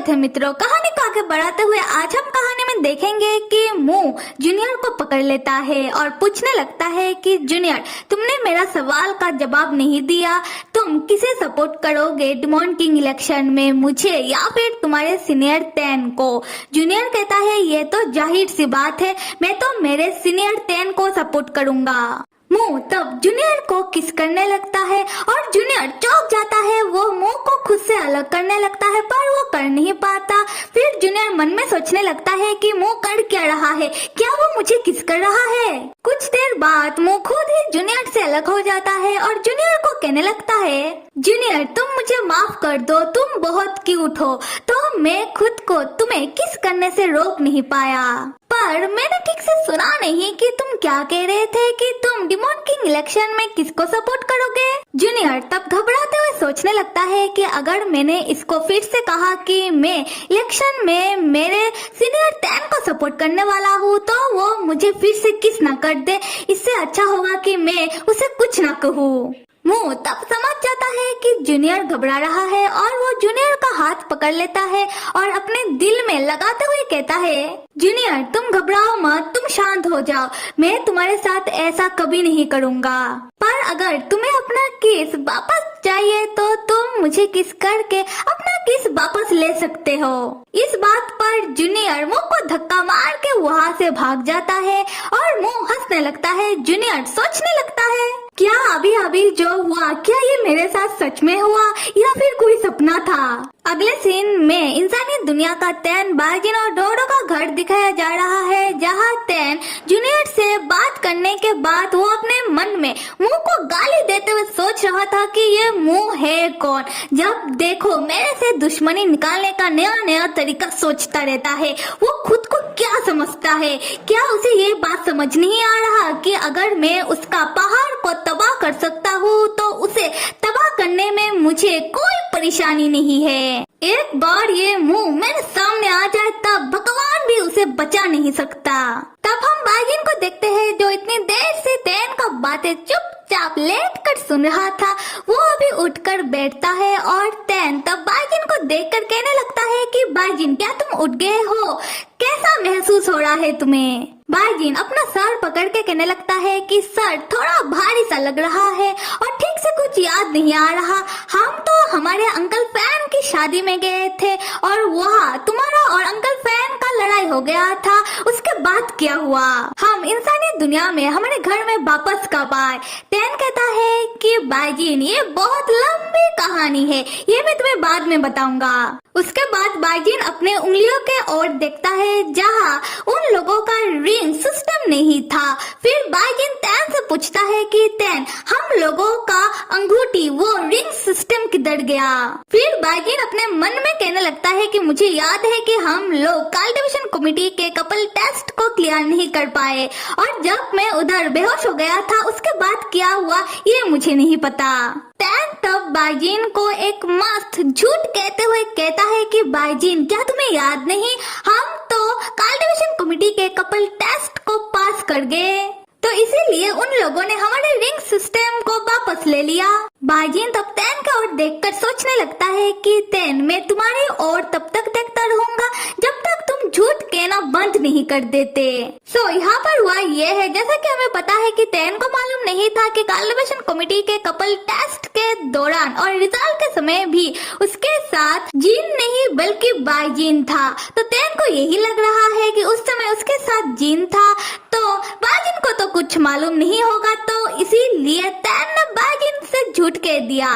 स्वागत है मित्रों। कहानी को आगे बढ़ाते हुए आज हम कहानी में देखेंगे कि मू जूनियर को पकड़ लेता है और पूछने लगता है कि जूनियर, तुमने मेरा सवाल का जवाब नहीं दिया। तुम किसे सपोर्ट करोगे डिमॉन किंग इलेक्शन में, मुझे या फिर तुम्हारे सीनियर टेन को? जूनियर कहता है ये तो जाहिर सी बात है, मैं तो मेरे सीनियर टेन को सपोर्ट करूंगा। मू तब जूनियर को किस करने लगता है और जूनियर चौंक जाता है। वो मू को खुद से अलग करने लगता है पर वो कर नहीं पाता। फिर जूनियर मन में सोचने लगता है कि मू कर क्या रहा है, क्या वो मुझे किस कर रहा है। कुछ देर बाद मू खुद ही जूनियर से अलग हो जाता है और जूनियर को कहने लगता है, जूनियर तुम मुझे माफ कर दो, तुम बहुत क्यूट हो, तो मैं खुद को तुम्हें किस करने से रोक नहीं पाया। पर मैंने ठीक से सुना नहीं कि तुम क्या कह रहे थे कि तुम डिमॉन किंग इलेक्शन में किसको सपोर्ट करोगे। जूनियर तब घबराते हुए सोचने लगता है कि अगर मैंने इसको फिर से कहा कि मैं इलेक्शन में मेरे सीनियर टेन को सपोर्ट करने वाला हूँ तो वो मुझे फिर से किस ना कर दे। इससे अच्छा होगा कि मैं उसे कुछ ना कहूँ। मू तब समझ जाता है कि जूनियर घबरा रहा है और वो जूनियर का हाथ पकड़ लेता है और अपने दिल में लगाते हुए कहता है, जूनियर तुम घबराओ मत, तुम शांत हो जाओ, मैं तुम्हारे साथ ऐसा कभी नहीं करूँगा। पर अगर तुम्हें अपना केस वापस चाहिए तो तुम मुझे किस करके अपना केस वापस ले सकते हो। इस बात पर जूनियर मुंह को धक्का मार के वहाँ से भाग जाता है और मुंह हंसने लगता है। जूनियर सोचने लगता है, क्या अभी अभी जो हुआ क्या ये मेरे साथ सच में हुआ या फिर कोई सपना था। अगले सीन में इंसानी दुनिया का टेन, बार्जिन और डोडो का घर दिखाया जा रहा है, जहाँ टेन जूनियर से बात करने के बाद वो अपने मन में मुंह को गाली देते हुए सोच रहा था कि ये मुंह है कौन, जब देखो मेरे से दुश्मनी निकालने का नया नया तरीका सोचता रहता है। वो खुद को क्या समझता है, क्या उसे ये बात समझ नहीं आ रहा कि अगर मैं उसका पहाड़ को तबाह कर सकता हूँ तो उसे तबाह करने में मुझे कोई परेशानी नहीं है। एक बार ये मुंह मेरे सामने आ जाए तब भगवान भी उसे बचा नहीं सकता। तब हम बार्जिन को देखते हैं जो इतनी देर से टेन का बातें चुपचाप लेट कर सुन रहा था। वो अभी उठकर बैठता है और टेन तब बार्जिन को देखकर कहने लगता है कि बार्जिन क्या तुम उठ गए हो, कैसा महसूस हो रहा है तुम्हें। बार्जिन अपना सर पकड़ के कहने लगता है कि सर थोड़ा भारी सा लग रहा है और ठीक से कुछ याद नहीं आ रहा। हम तो हमारे अंकल फैन की शादी में गए थे और वहाँ तुम्हारा और अंकल फैन का लड़ाई हो गया था, उसके बाद क्या हुआ, हम इंसानी दुनिया में हमारे घर में वापस कब आए। टेन कहता है कि बार्जिन ये बहुत लंबी कहानी है, ये मैं तुम्हें बाद में बताऊंगा। उसके बाद बार्जिन अपने उंगलियों के ओर देखता है जहाँ उन लोगों का रिंग सिस्टम नहीं था। फिर बार्जिन टेन से पूछता है कि टेन हम लोगों का अंगूठी वो रिंग सिस्टम किधर गया। फिर बार्जिन अपने मन में कहने लगता है कि मुझे याद है कि हम लोग कल्टीवेशन कमेटी के कपल टेस्ट को क्लियर नहीं कर पाए और जब मैं उधर बेहोश हो गया था उसके बाद क्या हुआ ये मुझे नहीं पता। टेन तब बार्जिन को एक मस्त झूठ कहते हुए कहता है कि बार्जिन क्या तुम्हें याद नहीं, हम तो कल्टीवेशन कमेटी के कपल टेस्ट को पास कर गए, तो इसीलिए उन लोगों ने हमारे रिंग सिस्टम को वापस ले लिया। बार्जिन तब टेन की ओर देखकर सोचने लगता है कि टेन मैं तुम्हारी ओर तब तक देखता रहूंगा जब तक तुम झूठ कहना बंद नहीं कर देते। सो यहाँ पर हुआ ये है, जैसा कि हमें पता है कि टेन को मालूम नहीं था कि कल्टीवेशन कमेटी के कपल टेस्ट के दौरान और रिजल्ट के समय भी उसके साथ जीन नहीं बल्कि बार्जिन था। तो टेन को यही लग रहा है कि उस समय उसके साथ जीन था, तो बार्जिन को तो कुछ मालूम नहीं होगा, तो इसीलिए टेन ने बार्जिन से झूठ कह दिया।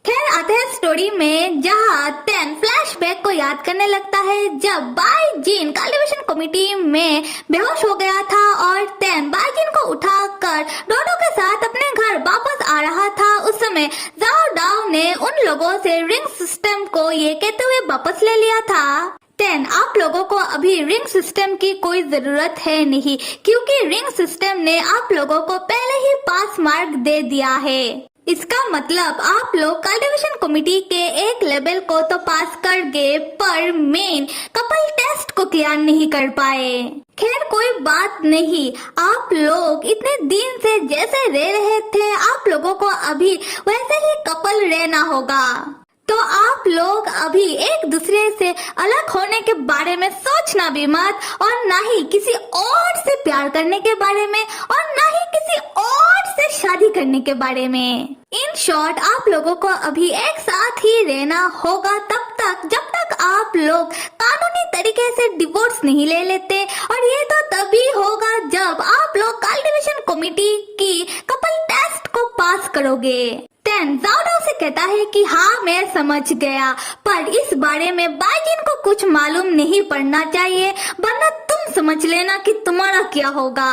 खैर आते हैं स्टोरी में, जहाँ टेन फ्लैशबैक को याद करने लगता है जब बार्जिन कल्टीवेशन कमेटी में बेहोश हो गया था और टेन बार्जिन को उठाकर डोडो के साथ अपने घर वापस आ रहा था। उस समय जाओ डाओ ने उन लोगों से रिंग सिस्टम को ये कहते हुए वापस ले लिया था, टेन आप लोगों को अभी रिंग सिस्टम की कोई जरूरत है नहीं, क्योंकि रिंग सिस्टम ने आप लोगों को पहले ही पास मार्क दे दिया है। इसका मतलब आप लोग कल्टीवेशन कमेटी के एक लेवल को तो पास कर गए पर मेन कपल टेस्ट को क्लियर नहीं कर पाए। खैर कोई बात नहीं, आप लोग इतने दिन से जैसे रह रहे थे आप लोगों को अभी वैसे ही कपल रहना होगा। तो आप लोग अभी एक दूसरे से अलग होने के बारे में सोचना भी मत, और ना ही किसी और से प्यार करने के बारे में, और ना ही किसी और से शादी करने के बारे में। इन शॉर्ट, आप लोगों को अभी एक साथ ही रहना होगा तब तक जब तक आप लोग कानूनी तरीके से डिवोर्स नहीं ले लेते, और ये तो तभी होगा जब आप लोग कल्टीवेशन कमेटी की कपल टेस्ट को पास करोगे। ज़ाओ डाओ से कहता है कि हाँ मैं समझ गया, पर इस बारे में बाइजिन को कुछ मालूम नहीं पड़ना चाहिए, वरना तुम समझ लेना कि तुम्हारा क्या होगा।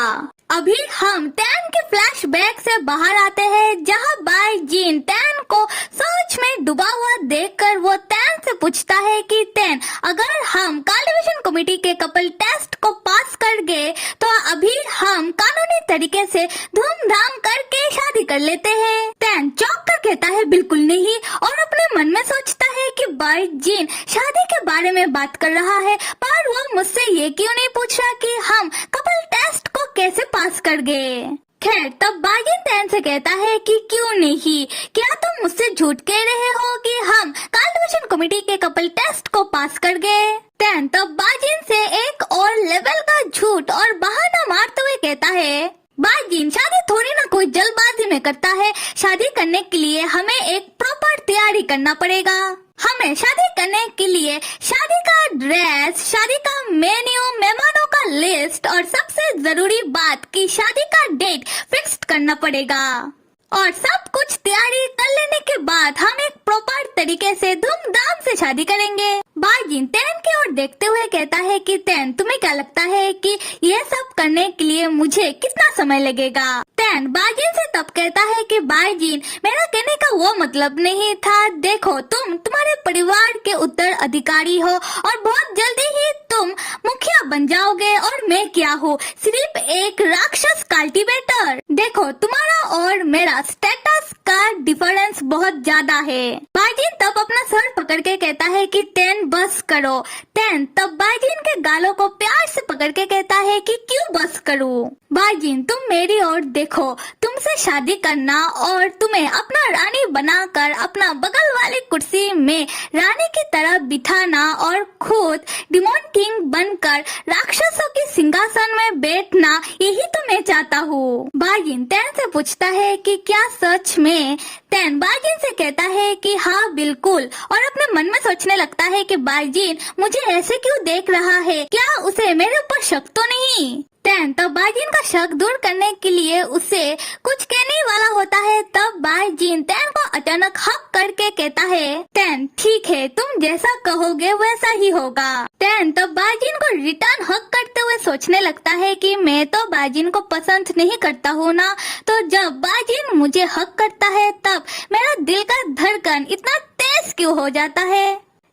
अभी हम टैन के फ्लैशबैक से बाहर आते हैं, जहाँ बाइजिन टैन को सोच में डूबा हुआ देखकर वो टैन से पूछता है कि टैन, अगर हम कल्टीवेशन कमेटी के कपल टेस्ट को पास कर गए तो अभी हम कानूनी तरीके से धूमधाम करके शादी कर लेते हैं। टैन चौंक कर कहता है बिल्कुल नहीं, और अपने मन में सोचता है कि बाइजिन शादी के बारे में बात कर रहा है, पर वो मुझसे ये क्यों नहीं पूछ रहा कि हम कपल टेस्ट को कैसे पास कर गए। खैर, तब बाइजिन टैन से कहता है कि क्यों नहीं, क्या तुम मुझसे झूठ कह रहे हो कि हम कल्टीवेशन कमेटी के कपल टेस्ट को पास कर गए। टैन तब बाइजिन से एक और लेवल का झूठ और बहाना मारते हुए कहता है, बाइजिन शादी थोड़ी ना कोई जल्दबाजी में करता है, शादी करने के लिए हमें एक प्रॉपर तैयारी करना पड़ेगा। हमें शादी करने के लिए शादी का ड्रेस, शादी का मेन्यू, मेहमानों का लिस्ट और सबसे जरूरी बात कि शादी का डेट फिक्स करना पड़ेगा। और सब कुछ तैयारी कर लेने के बाद हम एक प्रॉपर तरीके से धूमधाम से शादी करेंगे। बाइजिन टैन की ओर देखते हुए कहता है कि टैन, तुम्हें क्या लगता है कि ये सब करने के लिए मुझे कितना समय लगेगा। टैन बाइजिन से तब कहता है कि बाइजिन, मेरा कहने का वो मतलब नहीं था, देखो तुम्हारे परिवार के उत्तराधिकारी हो और बहुत जल्दी ही तुम मुखिया बन जाओगे, और मैं क्या हूँ, सिर्फ एक राक्षस कल्टीवेटर। देखो तुम्हारा और मेरा स्टेटस का डिफरेंस बहुत ज्यादा है। बाइजिन तब अपना सर पकड़ के कहता है कि टैन बस करो। टैन तब बाइजिन के गालों को प्यार से पकड़ के कहता है कि क्यों बस करूं। बाइजिन, तुम मेरी ओर देखो, तुमसे शादी करना और तुम्हें अपना रानी बनाकर अपना बगल वाली कुर्सी में रानी की तरह बिठाना और खुद डिमोन किंग बनकर राक्षसों की सिंहासन में बैठना, यही तो मैं चाहता हूँ। बाइजिन टैन से पूछता है कि क्या सच में। टैन बाइजिन से कहता है कि हाँ बिल्कुल, और अपने मन में सोचने लगता है कि बाइजिन मुझे ऐसे क्यों देख रहा है, क्या उसे मेरे ऊपर शक तो नहीं। टैन तब बाइजिन का शक दूर करने के लिए उसे कुछ कहने वाला होता है, तब बाइजिन टैन को अचानक हक करके कहता है, टैन ठीक है, तुम जैसा कहोगे वैसा ही होगा। टैन तब बाइजिन को रिटर्न हक करते हुए सोचने लगता है कि मैं तो बाइजिन को पसंद नहीं करता हूँ ना, तो जब बाइजिन मुझे हक करता है तब मेरा दिल का धड़कन इतना तेज क्यों हो जाता है।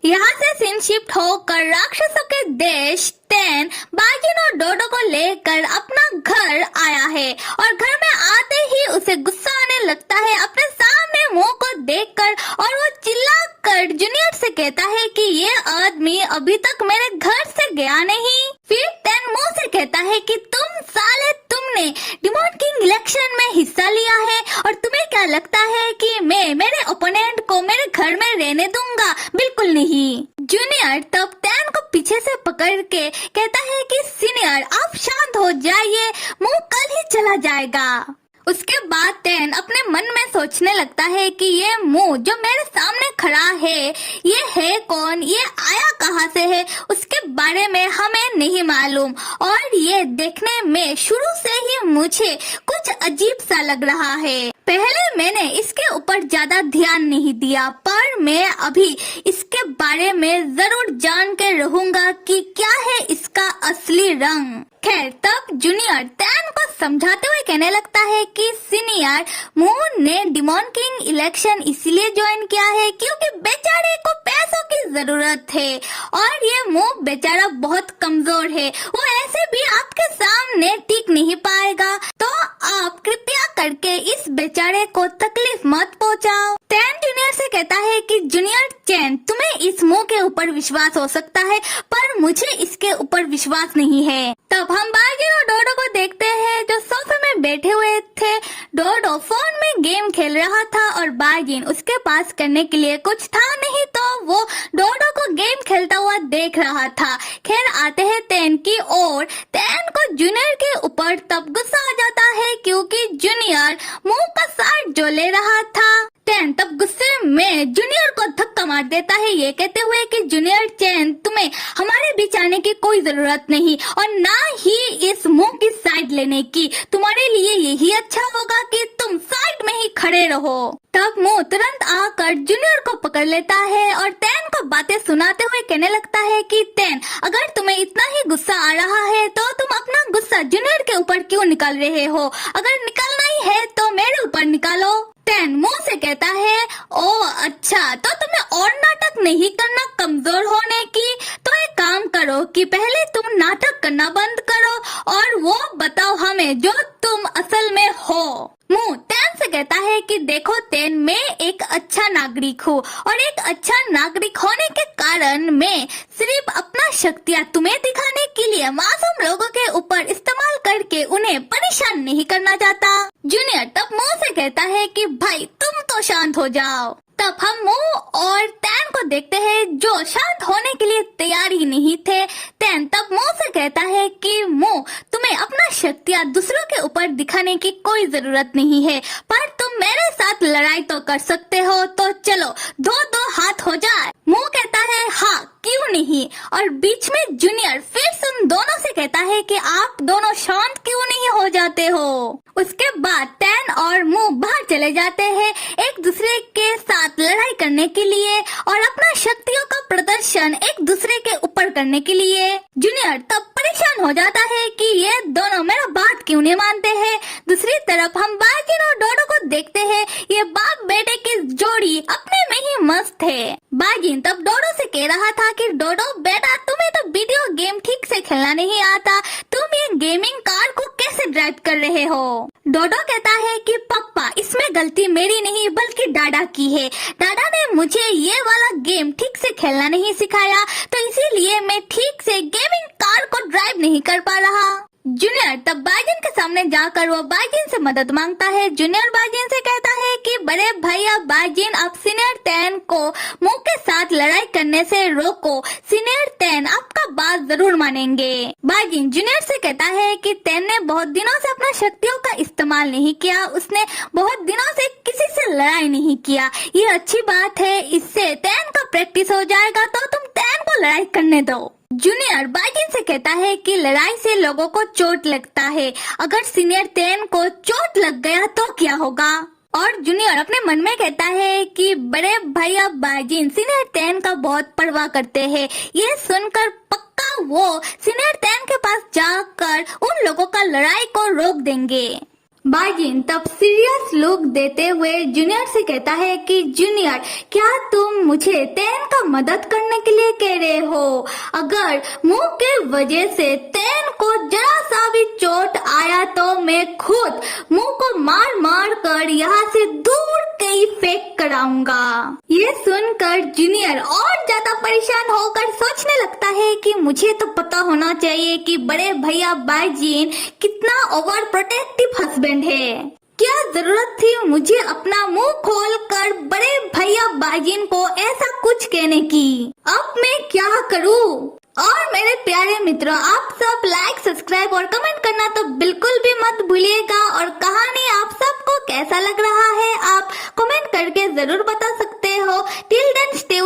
यहाँ से सीन शिफ्ट होकर राक्षसों के देश टैन बाइजिन और डोडो को लेकर अपना घर आया है, और घर में आते ही उसे गुस्सा आने लगता है अपने सामने मुंह को देखकर, और वो चिल्लाकर जूनियर से कहता है कि ये आदमी अभी तक मेरे घर से गया नहीं। फिर टैन मुंह से कहता है कि तुम साले, तुमने डिमोन किंग इलेक्शन में हिस्सा लिया है, और तुम्हें क्या लगता है कि मैं मेरे ओपोनेंट को मेरे घर में रहने दूंगा? बिल्कुल नहीं। जूनियर तब टैन को पीछे से पकड़ के कहता है कि सीनियर आप शांत हो जाइए, मुंह कल ही चला जाएगा। उसके बाद टैन अपने मन में सोचने लगता है कि ये मुंह जो मेरे सामने खड़ा है, ये है कौन, ये आया कहाँ से है, उसके बारे में हमें नहीं मालूम, और ये देखने में शुरू से ही मुझे कुछ अजीब सा लग रहा है। पहले मैंने इसके ऊपर ज्यादा ध्यान नहीं दिया, पर मैं अभी इसके बारे में जरूर जान के रहूंगा कि क्या है इसका असली रंग। खैर तब जूनियर टैन को समझाते हुए कहने लगता है कि सीनियर, मून ने डिमोन किंग इलेक्शन इसीलिए ज्वाइन किया है क्योंकि बेचारे को पैसों की जरूरत है, और ये मूव बेचारा बहुत कमजोर है, वो ऐसे भी आपके सामने टिक नहीं पाएगा, तो आप कृपया करके इस बेचारे को तकलीफ मत पहुंचाओ। टैन जूनियर से कहता है कि जूनियर चैन, तुम्हें इस मुंह के ऊपर विश्वास हो सकता है पर मुझे इसके ऊपर विश्वास नहीं है। तब हम बाजिन और डोडो को देखते हैं जो सोफे में बैठे हुए थे। डोडो फोन में गेम खेल रहा था और बाजिन उसके पास करने के लिए कुछ था नहीं तो वो डोडो को गेम खेलता हुआ देख रहा था। खैर आते हैं टैन की ओर। टैन को जूनियर के ऊपर तब गुस्सा आ जाता है क्योंकि जूनियर मुंह का साइड जो ले रहा था। टैन तब गुस्से में जूनियर को धक्का मार देता है ये कहते हुए कि जूनियर चैन, तुम्हें हमारे बीच आने की कोई जरूरत नहीं और ना ही इस मुंह की साइड लेने की। तुम्हारे लिए यही अच्छा होगा कि तुम साइड में ही खड़े रहो। तब मुंह तुरंत आकर जूनियर को पकड़ लेता है और टैन को बातें सुनाते हुए कहने लगता है कि टैन, अगर तुम्हें इतना ही गुस्सा आ रहा है तो तुम अपना गुस्सा जूनियर के ऊपर क्यों निकाल रहे हो? अगर निकालना ही है तो मेरे ऊपर निकालो। टैन मुंह से कहता है, ओ अच्छा, तो तुम्हें और नाटक नहीं करना कमजोर होने की? तो एक काम करो कि पहले तुम नाटक करना बंद करो और वो बताओ हमें जो तुम असल में हो। मुंह टैन से कहता है कि देखो टैन, मैं एक अच्छा नागरिक हूँ और एक अच्छा नागरिक होने के कारण मैं सिर्फ अपना शक्तियाँ तुम्हें दिखाने के लिए मासूम लोगों के ऊपर इस्तेमाल करके उन्हें परेशान नहीं करना चाहता। जूनियर तब मुंह से कहता है कि भाई तुम तो शांत हो जाओ। तब हम मुंह और टैन को देखते हैं जो शांत होने के लिए तैयार ही नहीं थे। टैन तब मुंह से कहता है कि मुंह, तुम्हें अपना शक्तियाँ दूसरों के ऊपर दिखाने की कोई जरूरत नहीं है पर तुम मेरे साथ लड़ाई तो कर सकते हो, तो चलो दो दो हाथ हो जाए। मुंह कहता है हाँ क्यों नहीं, और बीच में जूनियर फिर उन दोनों से कहता है कि आप दोनों शांत क्यों नहीं हो जाते हो। उसके बाद टैन और मुंह बाहर चले जाते हैं एक दूसरे के साथ लड़ाई करने के लिए और अपना शक्तियों का प्रदर्शन एक दूसरे के ऊपर करने के लिए। जूनियर तब परेशान हो जाता है कि ये दोनों मेरा बात क्यों नहीं मानते हैं। दूसरी तरफ हम बाजिन और डोडो को देखते हैं, ये बाप बेटे की जोड़ी अपने में ही मस्त है। बाजिन तब डोडो से कह रहा था कि डोडो बेटा, तुम्हें तो वीडियो गेम ठीक से खेलना नहीं आता, तुम ये गेमिंग कार को कैसे ड्राइव कर रहे हो? डोडो कहता है कि पापा, इसमें गलती मेरी नहीं बल्कि डाडा की है। डाडा ने मुझे ये वाला गेम ठीक से खेलना नहीं सिखाया तो इसीलिए मैं ठीक से गेमिंग कार को ड्राइव नहीं कर पा रहा। जूनियर तब बाजिन के सामने जाकर वो बाजिन से मदद मांगता है। जूनियर बाजिन से कहता है कि बड़े भैया बाजिन, आप सीनियर टैन को मुंह के साथ लड़ाई करने से रोको। सीनियर टैन आपका बात जरूर मानेंगे। बाजिन जूनियर से कहता है कि टैन ने बहुत दिनों से अपना शक्तियों का इस्तेमाल नहीं किया, उसने बहुत दिनों से किसी से लड़ाई नहीं किया। ये अच्छी बात है, इससे टैन का प्रैक्टिस हो जाएगा तो तुम टैन को लड़ाई करने दो। जूनियर बाजिन से कहता है कि लड़ाई से लोगों को चोट लगता है, अगर सीनियर टैन को चोट लग गया तो क्या होगा? और जूनियर अपने मन में कहता है कि बड़े भैया बाजिन सीनियर टैन का बहुत परवाह करते हैं। ये सुनकर पक्का वो सीनियर टैन के पास जाकर उन लोगों का लड़ाई को रोक देंगे। बाजिन तब सीरियस लुक देते हुए जूनियर से कहता है कि जूनियर, क्या तुम मुझे टैन का मदद करने के लिए कह रहे हो? अगर मुंह के वजह से टैन को जरा सा भी चोट आया तो मैं खुद मुंह को मार मार कर यहाँ से दूर कहीं फेंक कर आऊंगा। ये सुनकर जूनियर और ज्यादा परेशान होकर सोचने लगता है कि मुझे तो पता होना चाहिए कि बड़े भैया बाजिन कितना ओवर प्रोटेक्टिव हस्बैंड है। क्या जरूरत थी मुझे अपना मुंह खोलकर बड़े भैया बाजिन को ऐसा कुछ कहने की? अब मैं क्या करूं? और मेरे प्यारे मित्रों, आप सब लाइक, सब्सक्राइब और कमेंट करना तो बिल्कुल भी मत भूलिएगा। और कहानी आप सबको कैसा लग रहा है आप कमेंट करके जरूर बता सकते हो। Till then stay